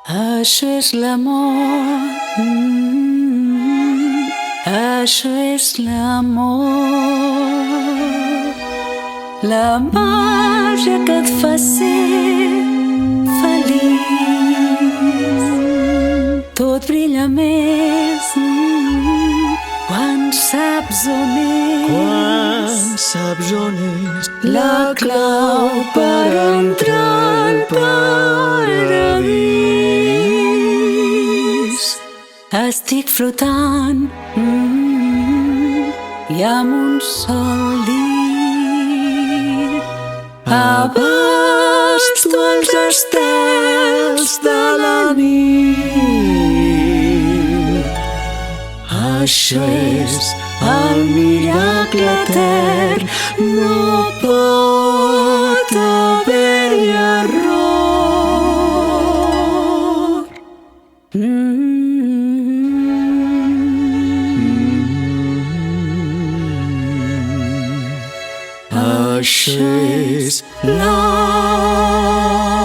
Això és l'amor, això és l'amor, la màgia que et fa ser feliç. Tot brilla més quan saps on és. Quan saps on és la clau per entrar al paradís. Estic flotant i amb un sol dit abasto els estels de la nit. Això és el miracle etern, no pot haver-hi error. Això és l'amor.